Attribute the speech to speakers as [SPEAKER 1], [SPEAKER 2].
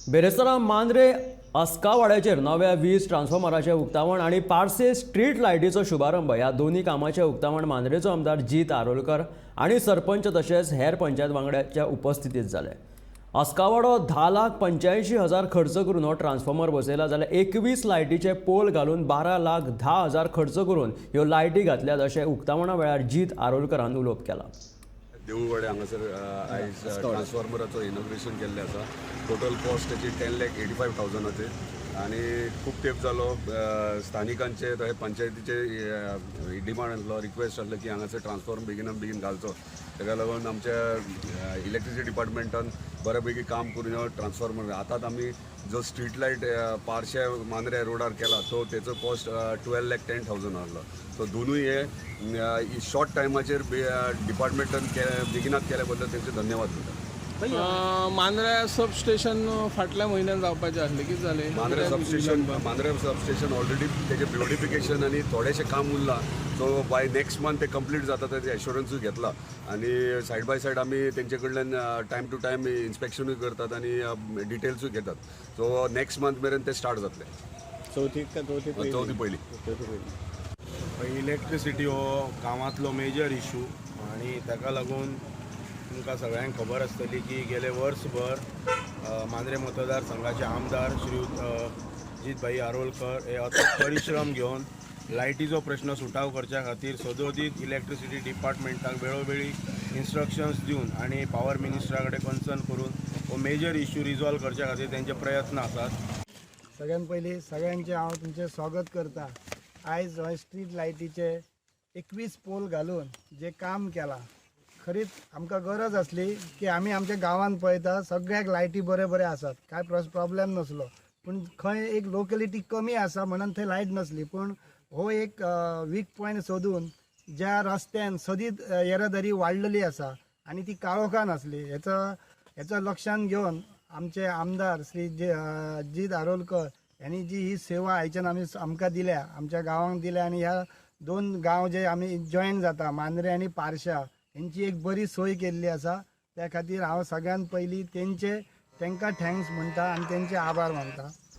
[SPEAKER 1] बेरेस्तारा मांद्रे आस्कावाड्याचेर नव्या वीज ट्रान्सफॉर्मराचें उक्तावण आनी पारसे स्ट्रीट लायटीचो शुभारंभ ह्या दोन्ही कामाचें उक्तावण मांद्रेचो आमदार जीत आरोलकर आनी सरपंच तशेंच हेर पंचायत वांगड्याच्या उपस्थितीत जालें. आस्कावाडो 10,85,000 खर्च करून हो ट्रान्सफॉर्मर बसयला जाल्यार 21 लायटीचे पोल घालून 12,10,000 खर्च करून ह्यो लायटी घातल्यात अशें उक्तावणा वेळार जीत आरोलकरान उलोवप केला.
[SPEAKER 2] देऊळवाडे हांगासर आयज ट्रान्सफॉर्मराचो इनॉग्रेशन केल्लें आसा. टोटल कॉस्ट ताची 10,85,000 आनी खूब तेंप जालो स्थानिकांचे तशें पंचायतीचे डिमांड आसलो, रिक्वेस्ट आसलो की हांगासर ट्रान्सफॉर्मर बेगीन घालचो. ताका लागून आमच्या इलेक्ट्रिसिटी डिपार्टमेंटान बऱ्यापैकी काम करून हो ट्रान्सफॉर्मर आतां आमी जो स्ट्रीट लायट पारशे मांद्रे रोडार केला तो तेचो कॉस्ट 12,10,000 आसलो. सो दोनूय हे शॉर्ट टायमाचेर डिपार्टमेंटान बेगिनात केल्या बद्दल तेंचे धन्यवाद करता.
[SPEAKER 3] मांद्रे सबस्टेशन फाटल्या म्हयन्यान जावपाचें आसलें, कितें जालें?
[SPEAKER 2] मांद्रे सबस्टेशन ऑलरेडी तेजे ब्युटिफिकेशन आनी थोडेशें काम उरलां. सो बाय नेक्स्ट मंथ ते कंप्लीट जाता तेजे एश्युरन्सूय घेतला आनी सायड बाय सायड आमी तेंचे कडल्यान टायम टू टायम इन्स्पेक्शनूय करतात आनी डिटेल्सूय घेतात. सो नेक्स्ट मंथ मेरेन ते स्टार्ट जातले. चवथी पयली.
[SPEAKER 4] इलेक्ट्रिसिटी हो गांवांतलो मेजर इशू आनी ताका लागून तुमकां सगळ्यांक खबर आसतली की गेले वर्सभर मांद्रे मतदारसंघाचे आमदार श्रीयुत जीतभाई आरोलकर हे अथक परिश्रम घेवन लायटीचो प्रश्न सुटाव करच्या खातीर सदोदीत इलेक्ट्रिसिटी डिपार्टमेंटाक वेळोवेळी इन्स्ट्रक्शन्स दिवन आनी पावर मिनिस्टरा कडेन कन्सर्न करून हो मेजर इशू रिजॉल्व करच्या खातीर तेंचे प्रयत्न आसात.
[SPEAKER 5] सगळ्यात पयलीं सगळ्यांचे हांव तुमचें स्वागत करता. आयज हो स्ट्रीट लायटीचे 21 पोल घालून जे काम केलां, खरीच आमकां गरज आसली की आमी आमच्या गांवांत पळयता सगळ्याक लायटी बरे आसात, काय प्रॉब्लेम नसलो. पूण खंय एक लोकेलिटी कमी आसा म्हणून थंय लायट नसली. पूण हो एक वीक पॉयंट सोदून ज्या रस्त्यान सदीत येरादारी वाडलेली आसा आनी ती काळोखान आसली, हेचो लक्षांत घेवन आमचे आमदार श्री जीत आरोलकर यांनी जी ही सेवा आयच्यान आमकां दिल्या, आमच्या गांवांक दिल्या आनी ह्या दोन गांव जे आमी जॉयन जाता मांद्रे आनी पारशा हेंची एक बरी सोय केल्ली आसा. त्या खातीर हांव सगळ्यात पयलीं तांकां थँक्स म्हणटा आनी तेंचे आभार मानता.